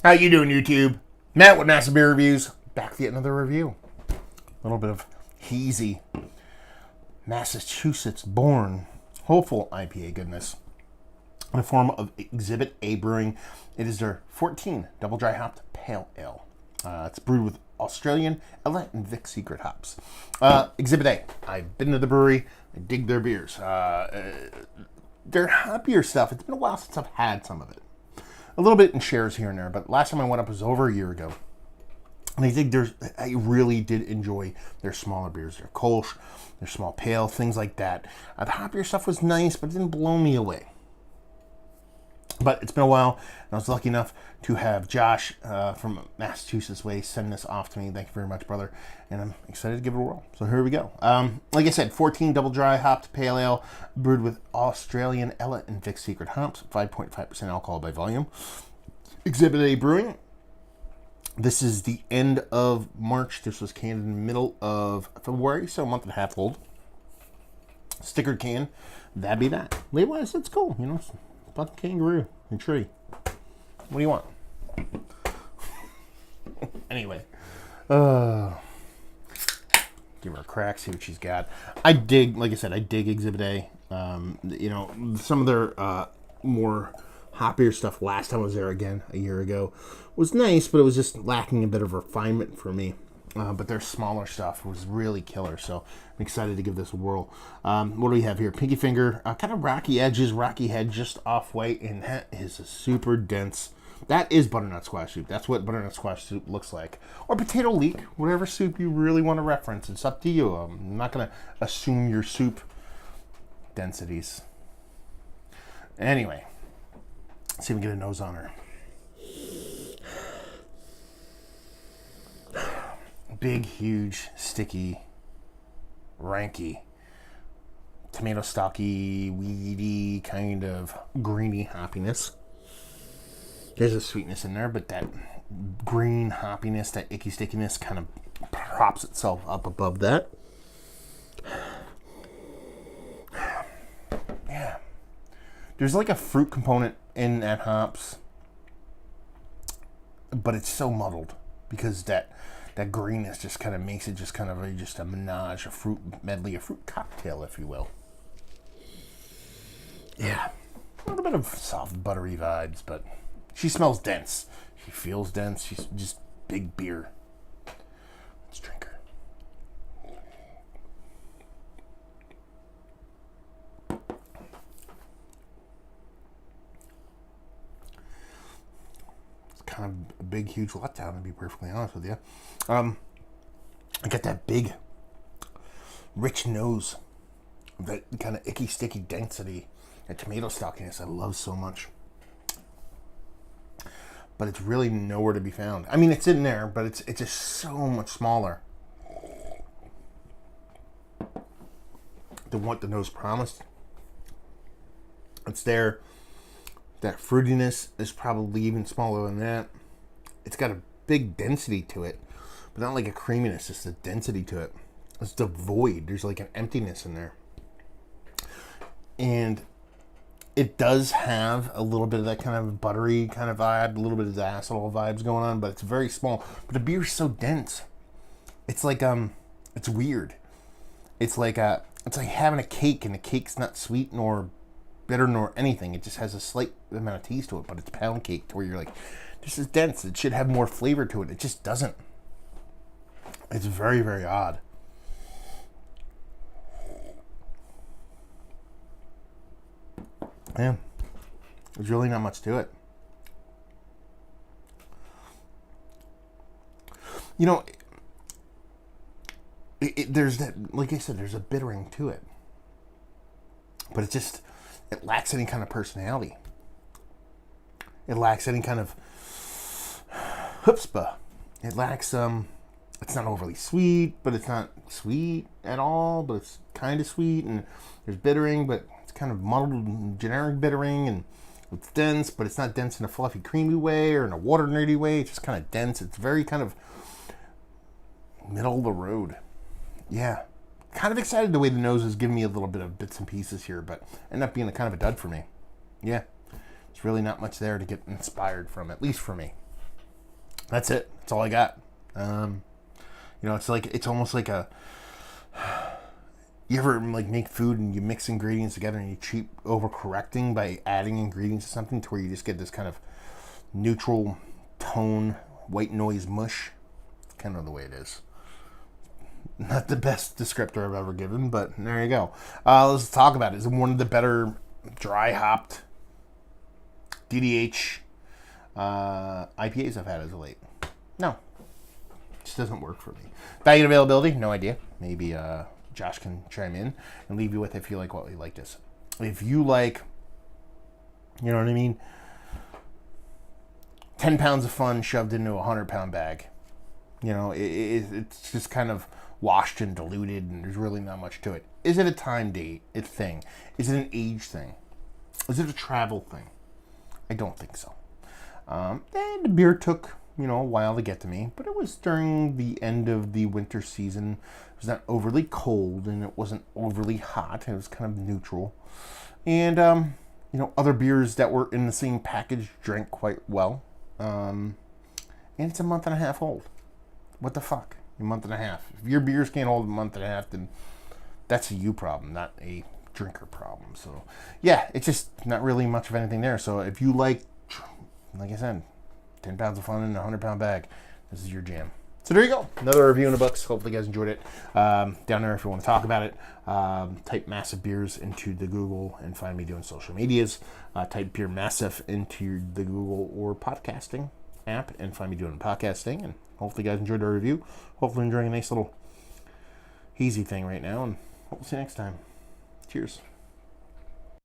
How you doing, YouTube? Matt with Massive Beer Reviews. Back with yet another review. A little bit of hazy, Massachusetts-born, hopeful IPA goodness in the form of Exhibit A Brewing. It is their 14 double dry hopped pale ale. It's brewed with Australian, Ella, and Vic Secret hops. Exhibit A. I've been to the brewery. I dig their beers. Their hoppier stuff. It's been a while since I've had some of it. A little bit in shares here and there, but last time I went up was over a year ago. And I really did enjoy their smaller beers, their Kolsch, their small pale, things like that. The hoppier stuff was nice, but it didn't blow me away. But it's been a while, and I was lucky enough to have Josh from Massachusetts Way send this off to me. Thank you very much, brother. And I'm excited to give it a whirl. So here we go. Like I said, 14 double dry hopped pale ale, brewed with Australian, Ella, and Vic Secret hops, 5.5% alcohol by volume. Exhibit A Brewing. This is the end of March. This was canned in the middle of February, so a month and a half old. Stickered can. That'd be that. Label-wise, it's cool. You know, it's fucking kangaroo and tree. What do you want? Anyway. Give her a crack, see what she's got. I dig, like I said, I dig Exhibit A. You know, some of their more hoppier stuff last time I was there again, a year ago, was nice, but it was just lacking a bit of refinement for me. But their smaller stuff was really killer, so I'm excited to give this a whirl. What do we have here? Pinky finger, kind of rocky edges, rocky head, just off-white, and that is a super dense. That is butternut squash soup. That's what butternut squash soup looks like. Or potato leek, whatever soup you really want to reference. It's up to you. I'm not going to assume your soup densities. Anyway, let's see if we can get a nose on her. Big, huge, sticky, ranky, tomato stocky, weedy, kind of greeny hoppiness. There's a sweetness in there, but that green hoppiness, that icky stickiness kind of props itself up above that. Yeah. There's like a fruit component in that hops, but it's so muddled because that greenness just kind of makes it just kind of a menage, a fruit medley, a fruit cocktail, if you will. Yeah. A little bit of soft, buttery vibes, but she smells dense. She feels dense. She's just big beer. Let's drink her. Kind of a big, huge letdown, to be perfectly honest with you. I got that big, rich nose, that kind of icky, sticky density, that tomato stockiness I love so much. But it's really nowhere to be found. I mean, it's in there, but it's just so much smaller than what the nose promised. It's there. That fruitiness is probably even smaller than that. It's got a big density to it, but not like a creaminess, just a density to it. It's devoid. There's like an emptiness in there. And it does have a little bit of that kind of buttery kind of vibe, a little bit of the acetal vibes going on, but it's very small. But the beer is so dense. It's like, it's weird. It's like having a cake, and the cake's not sweet nor bitter nor anything. It just has a slight amount of taste to it, but it's pound cake to where you're like, this is dense. It should have more flavor to it. It just doesn't. It's very, very odd. Yeah. There's really not much to it. You know, there's that, like I said, there's a bittering to it. But it lacks any kind of personality. It lacks any kind of chutzpah. It lacks, it's not overly sweet, but it's not sweet at all, but it's kind of sweet, and there's bittering, but it's kind of muddled, generic bittering, and it's dense, but it's not dense in a fluffy, creamy way or in a water nerdy way. It's just kind of dense. It's very kind of middle of the road. Yeah. Kind of excited the way the nose is giving me a little bit of bits and pieces here, but ended up being a dud for me. Yeah. There's really not much there to get inspired from, at least for me. That's it. That's all I got. It's almost like a. You ever like make food and you mix ingredients together and you keep overcorrecting by adding ingredients to something to where you just get this kind of neutral tone, white noise mush? It's kind of the way it is. Not the best descriptor I've ever given, but there you go. Let's talk about it. Is it one of the better dry hopped DDH IPAs I've had as of late? No. It just doesn't work for me. Value and availability? No idea. Maybe Josh can chime in and leave you with if you like what we like this. If you like, you know what I mean, 10 pounds of fun shoved into a 100-pound bag. You know, it's just kind of washed and diluted, and there's really not much to it. Is it a time date thing? Is it an age thing? Is it a travel thing? I don't think so. And the beer took, a while to get to me, but it was during the end of the winter season. It was not overly cold, and it wasn't overly hot. It was kind of neutral. And, other beers that were in the same package drank quite well. And it's a month and a half old. What the fuck? A month and a half. If your beers can't hold a month and a half, then that's a you problem, not a drinker problem. So, yeah, it's just not really much of anything there. So if you like I said, 10 pounds of fun in a 100-pound bag, this is your jam. So there you go. Another review in the books. Hopefully you guys enjoyed it. Down there if you want to talk about it. Type Massive Beers into the Google and find me doing social medias. Type Beer Massive into the Google or podcasting app and find me doing podcasting. And hopefully you guys enjoyed our review. Hopefully enjoying a nice little hazy thing right now. And we'll see you next time. Cheers.